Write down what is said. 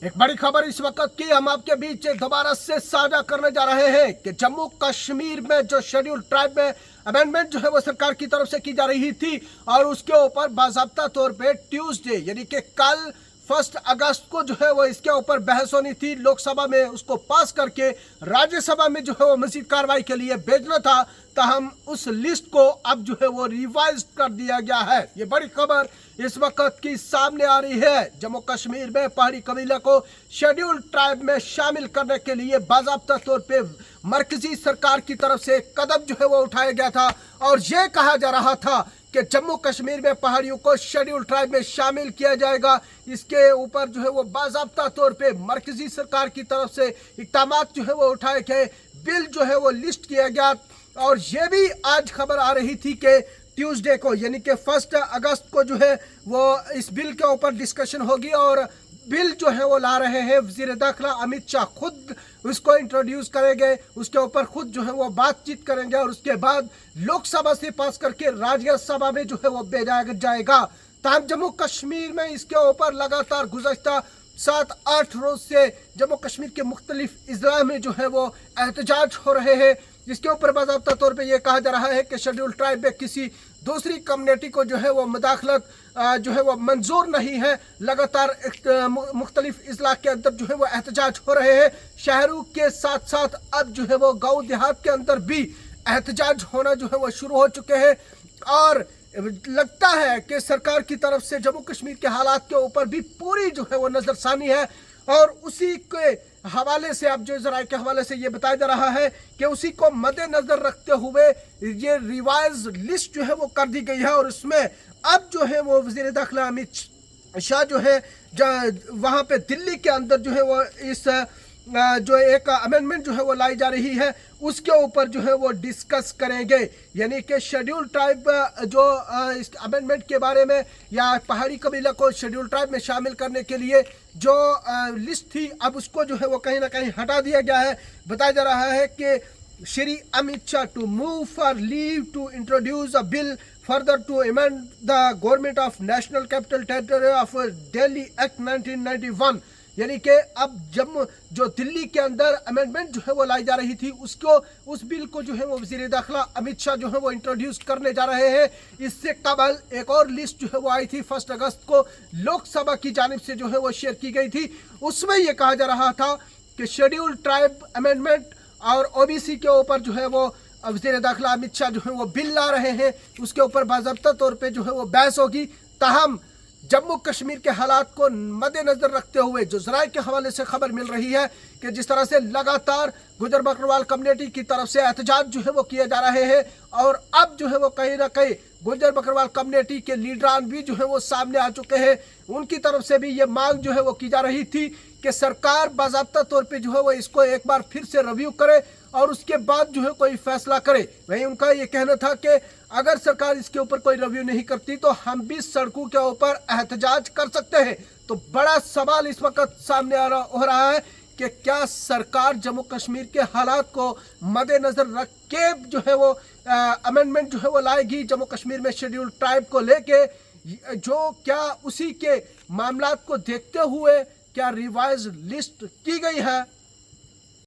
एक बड़ी खबर इस वक्त की हम आपके बीच दोबारा से साझा करने जा रहे हैं कि जम्मू कश्मीर में जो शेड्यूल ट्राइब में अमेंडमेंट जो है वो सरकार की तरफ से की जा रही थी और उसके ऊपर बाज़ाब्ता तौर पे ट्यूसडे यानी कि कल 1 अगस्त को जो है वो इसके ऊपर बहस होनी थी। लोकसभा में उसको पास करके राज्यसभा में जो है वो मज़ीद कार्रवाई के लिए भेजना था, ताहम उस लिस्ट को अब जो है वो रिवाइज कर दिया गया है। ये बड़ी खबर इस वक्त की सामने आ रही है। जम्मू कश्मीर में पहाड़ी कबीला को शेड्यूल ट्राइब में शामिल करने के लिए बाज़ाब्ता तौर पे मरकजी सरकार की तरफ से कदम जो है वो उठाया गया था और ये कहा जा रहा था कि जम्मू कश्मीर में पहाड़ियों को शेड्यूल ट्राइब में शामिल किया जाएगा। इसके ऊपर जो है वो बाज़ाब्ता तौर पे मरकजी सरकार की तरफ से इक़दाम जो है वो उठाए गए, बिल जो है वो लिस्ट किया गया। और ये भी आज खबर आ रही थी कि ट्यूसडे को यानी कि 1 अगस्त को जो है वो इस बिल के ऊपर डिस्कशन होगी और बिल जो है वो ला रहे हैं वज़ीर दाखिला अमित शाह, खुद उसको इंट्रोड्यूस करेंगे, उसके ऊपर खुद जो है वो बातचीत करेंगे और उसके बाद लोकसभा से पास करके राज्यसभा में जो है वो भेजा जाएगा। तब जम्मू कश्मीर में इसके ऊपर लगातार गुज़श्ता 7-8 रोज से जम्मू कश्मीर के मुख्तलिफ अजला में जो है वो एहतजाज हो रहे हैं, जिसके ऊपर बाज़ाब्ता तौर पे ये कहा जा रहा है कि शेड्यूल ट्राइब में किसी दूसरी कम्युनिटी को जो है वो मुदाखलत जो है वो मंजूर नहीं है। लगातार मुख्तलिफ अजला के अंदर जो है वो एहतजाज हो रहे हैं। शहरों के साथ साथ अब जो है वो गाँव देहात के अंदर भी एहतजाज होना जो है वो शुरू हो चुके हैं और लगता है कि सरकार की तरफ से जम्मू कश्मीर के हालात के ऊपर भी पूरी जो है वो नज़रसानी है और उसी के हवाले से अब जो ज़राए के हवाले से ये बताया जा रहा है कि उसी को मद्देनज़र रखते हुए ये रिवाइज लिस्ट जो है वो कर दी गई है और उसमें अब जो है वो वज़ीर दाखिला अमित शाह जो है वहाँ पे दिल्ली के अंदर जो है वो इस जो एक अमेंडमेंट जो है वो लाई जा रही है उसके ऊपर जो है वो डिस्कस करेंगे। यानी कि शेड्यूल ट्राइब जो इस अमेंडमेंट के बारे में या पहाड़ी कबीला को शेड्यूल ट्राइब में शामिल करने के लिए जो लिस्ट थी अब उसको जो है वो कहीं ना कहीं हटा दिया गया है। बताया जा रहा है कि Shri Amit Shah to move for leave to introduce a bill further to amend the government of national capital territory of Delhi act 1991। यानी कि अब जम्मू जो दिल्ली के अंदर अमेंडमेंट जो है वो लाई जा रही थी उसको उस बिल को जो है वो वज़ीर दाखिला अमित शाह जो है वो इंट्रोड्यूस करने जा रहे हैं। इससे कबल एक और लिस्ट जो है वो आई थी 1 अगस्त को लोकसभा की जानिब से जो है वो शेयर की गई थी। उसमें ये कहा जा रहा था कि शेड्यूल ट्राइब अमेंडमेंट और ओबीसी के ऊपर जो है वो वज़ीर दाखिला अमित शाह जो है वो बिल ला रहे हैं, उसके ऊपर बाज़ाब्ता तौर पर जो है वो बहस होगी। ताहम जम्मू कश्मीर के हालात को मद्देनजर रखते हुए जो ज़राए के हवाले से खबर मिल रही है कि जिस तरह से लगातार गुजर बकरवाल कम्युनिटी की तरफ से एहतजाज जो है वो किए जा रहे हैं और अब जो है वो कहीं ना कहीं गुजर बकरवाल कम्युनिटी के लीडरान भी जो है वो सामने आ चुके हैं। उनकी तरफ से भी ये मांग जो है वो की जा रही थी कि सरकार बाज़ाब्ता तौर पे जो है वो इसको एक बार फिर से रिव्यू करे और उसके बाद जो है कोई फैसला करे। वहीं उनका ये कहना था कि अगर सरकार इसके ऊपर कोई रिव्यू नहीं करती तो हम भी सड़कों के ऊपर एहतजाज कर सकते हैं। तो बड़ा सवाल इस वक्त सामने हो रहा है कि क्या सरकार जम्मू कश्मीर के हालात को मद्देनजर रख के जो है वो अमेंडमेंट जो है वो लाएगी जम्मू कश्मीर में शेड्यूल ट्राइब को लेके, जो क्या उसी के मामलात को देखते हुए क्या रिवाइज लिस्ट की गई है।